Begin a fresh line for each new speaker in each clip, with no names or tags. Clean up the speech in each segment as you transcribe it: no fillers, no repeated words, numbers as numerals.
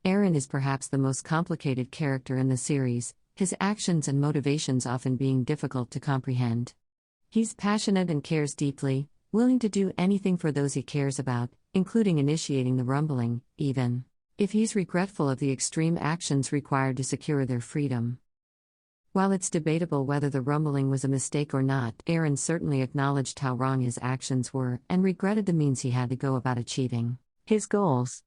Eren is perhaps the most complicated character in the series, his actions and motivations often being difficult to comprehend. He's passionate and cares deeply, willing to do anything for those he cares about, including initiating the rumbling, even if he's regretful of the extreme actions required to secure their freedom. While it's debatable whether the rumbling was a mistake or not, Eren certainly acknowledged how wrong his actions were and regretted the means he had to go about achieving his goals.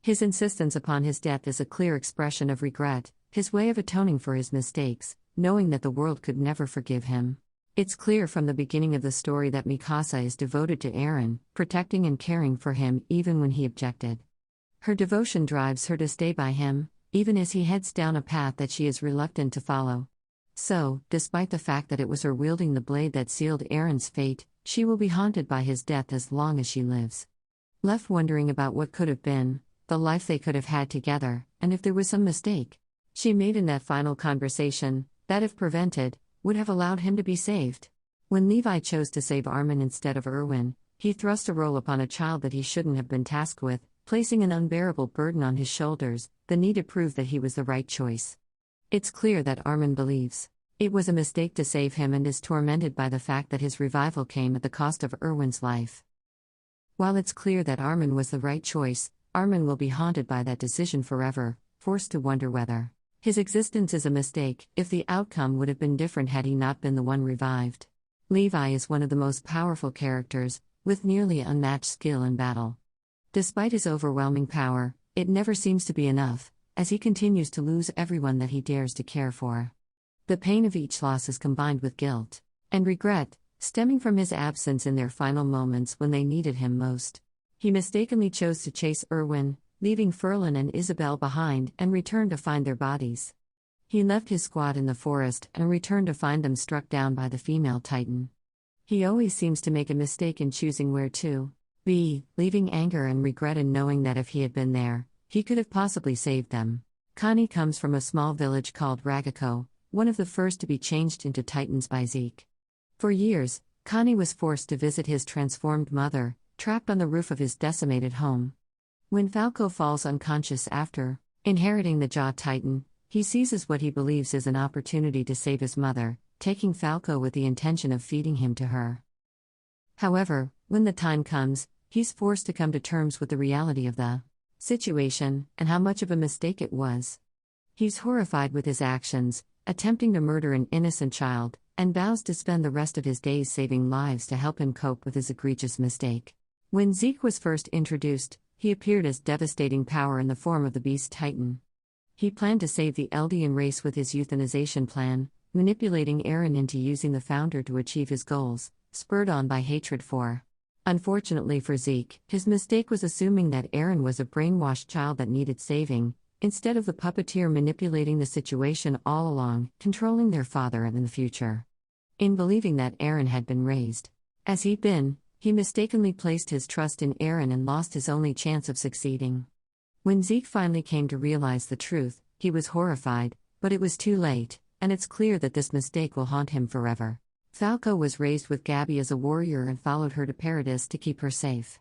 His insistence upon his death is a clear expression of regret, his way of atoning for his mistakes, knowing that the world could never forgive him. It's clear from the beginning of the story that Mikasa is devoted to Eren, protecting and caring for him even when he objected. Her devotion drives her to stay by him, even as he heads down a path that she is reluctant to follow. So, despite the fact that it was her wielding the blade that sealed Eren's fate, she will be haunted by his death as long as she lives. Left wondering about what could have been, the life they could have had together, and if there was some mistake she made in that final conversation, that if prevented, would have allowed him to be saved. When Levi chose to save Armin instead of Erwin, he thrust a role upon a child that he shouldn't have been tasked with, placing an unbearable burden on his shoulders, the need to prove that he was the right choice. It's clear that Armin believes it was a mistake to save him and is tormented by the fact that his revival came at the cost of Erwin's life. While it's clear that Armin was the right choice, Armin will be haunted by that decision forever, forced to wonder whether his existence is a mistake, if the outcome would have been different had he not been the one revived. Levi is one of the most powerful characters, with nearly unmatched skill in battle. Despite his overwhelming power, it never seems to be enough, as he continues to lose everyone that he dares to care for. The pain of each loss is combined with guilt and regret, stemming from his absence in their final moments when they needed him most. He mistakenly chose to chase Erwin, leaving Ferlin and Isabel behind, and returned to find their bodies. He left his squad in the forest and returned to find them struck down by the female Titan. He always seems to make a mistake in choosing where to be, leaving anger and regret in knowing that if he had been there, he could have possibly saved them. Connie comes from a small village called Ragako, one of the first to be changed into Titans by Zeke. For years, Connie was forced to visit his transformed mother, trapped on the roof of his decimated home. When Falco falls unconscious after inheriting the Jaw Titan, he seizes what he believes is an opportunity to save his mother, taking Falco with the intention of feeding him to her. However, when the time comes, he's forced to come to terms with the reality of the situation, and how much of a mistake it was. He's horrified with his actions, attempting to murder an innocent child, and vows to spend the rest of his days saving lives to help him cope with his egregious mistake. When Zeke was first introduced, he appeared as devastating power in the form of the Beast Titan. He planned to save the Eldian race with his euthanization plan, manipulating Eren into using the Founder to achieve his goals, spurred on by hatred for. Unfortunately for Zeke, his mistake was assuming that Eren was a brainwashed child that needed saving, instead of the puppeteer manipulating the situation all along, controlling their father in the future. In believing that Eren had been raised as he'd been, he mistakenly placed his trust in Eren and lost his only chance of succeeding. When Zeke finally came to realize the truth, he was horrified, but it was too late, and it's clear that this mistake will haunt him forever. Falco was raised with Gabi as a warrior and followed her to Paradis to keep her safe.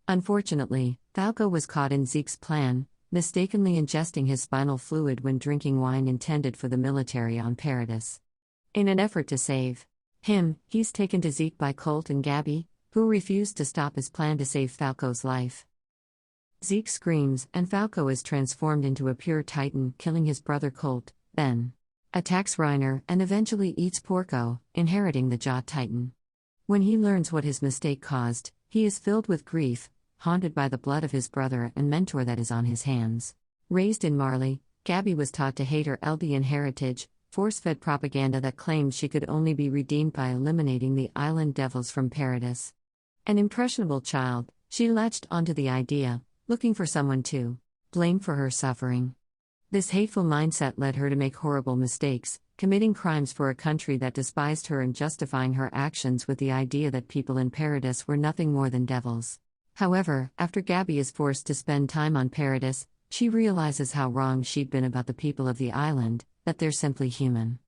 Unfortunately, Falco was caught in Zeke's plan, mistakenly ingesting his spinal fluid when drinking wine intended for the military on Paradis. In an effort to save him, he's taken to Zeke by Colt and Gabi, who refused to stop his plan to save Falco's life. Zeke screams, and Falco is transformed into a pure Titan, killing his brother Colt, then attacks Reiner and eventually eats Porco, inheriting the Jaw Titan. When he learns what his mistake caused, he is filled with grief, haunted by the blood of his brother and mentor that is on his hands. Raised in Marley, Gabi was taught to hate her Eldian heritage, force-fed propaganda that claimed she could only be redeemed by eliminating the island devils from Paradis. An impressionable child, she latched onto the idea, looking for someone to blame for her suffering. This hateful mindset led her to make horrible mistakes, committing crimes for a country that despised her and justifying her actions with the idea that people in Paradis were nothing more than devils. However, after Gabi is forced to spend time on Paradis, she realizes how wrong she'd been about the people of the island, that they're simply human.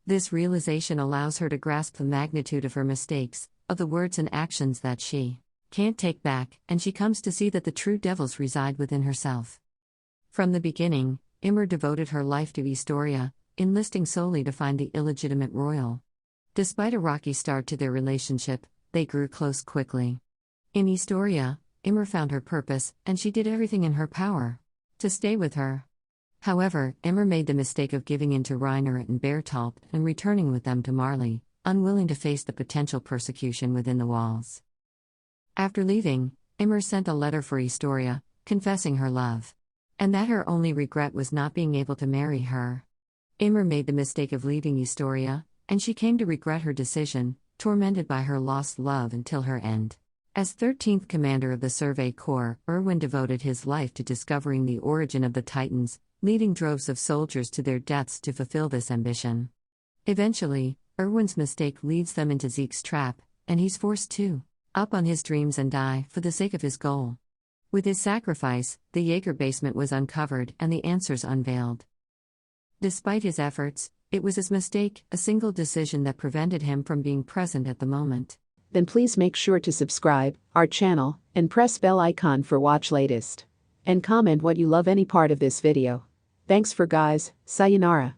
This realization allows her to grasp the magnitude of her mistakes, of the words and actions that she can't take back, and she comes to see that the true devils reside within herself. From the beginning, Immer devoted her life to Historia, enlisting solely to find the illegitimate royal. Despite a rocky start to their relationship, they grew close quickly. In Historia, Immer found her purpose, and she did everything in her power to stay with her. However, Immer made the mistake of giving in to Reiner and Bertolt and returning with them to Marley, unwilling to face the potential persecution within the walls. After leaving, Immer sent a letter for Historia, confessing her love, and that her only regret was not being able to marry her. Immer made the mistake of leaving Historia, and she came to regret her decision, tormented by her lost love until her end. As 13th commander of the Survey Corps, Erwin devoted his life to discovering the origin of the Titans, leading droves of soldiers to their deaths to fulfill this ambition. Eventually, Erwin's mistake leads them into Zeke's trap, and he's forced to up on his dreams and die for the sake of his goal. With his sacrifice, the Jaeger basement was uncovered and the answers unveiled. Despite his efforts, it was his mistake, a single decision that prevented him from being present at the moment.
Then please make sure to subscribe our channel and press bell icon for watch latest. And comment what you love any part of this video. Thanks for guys, sayonara.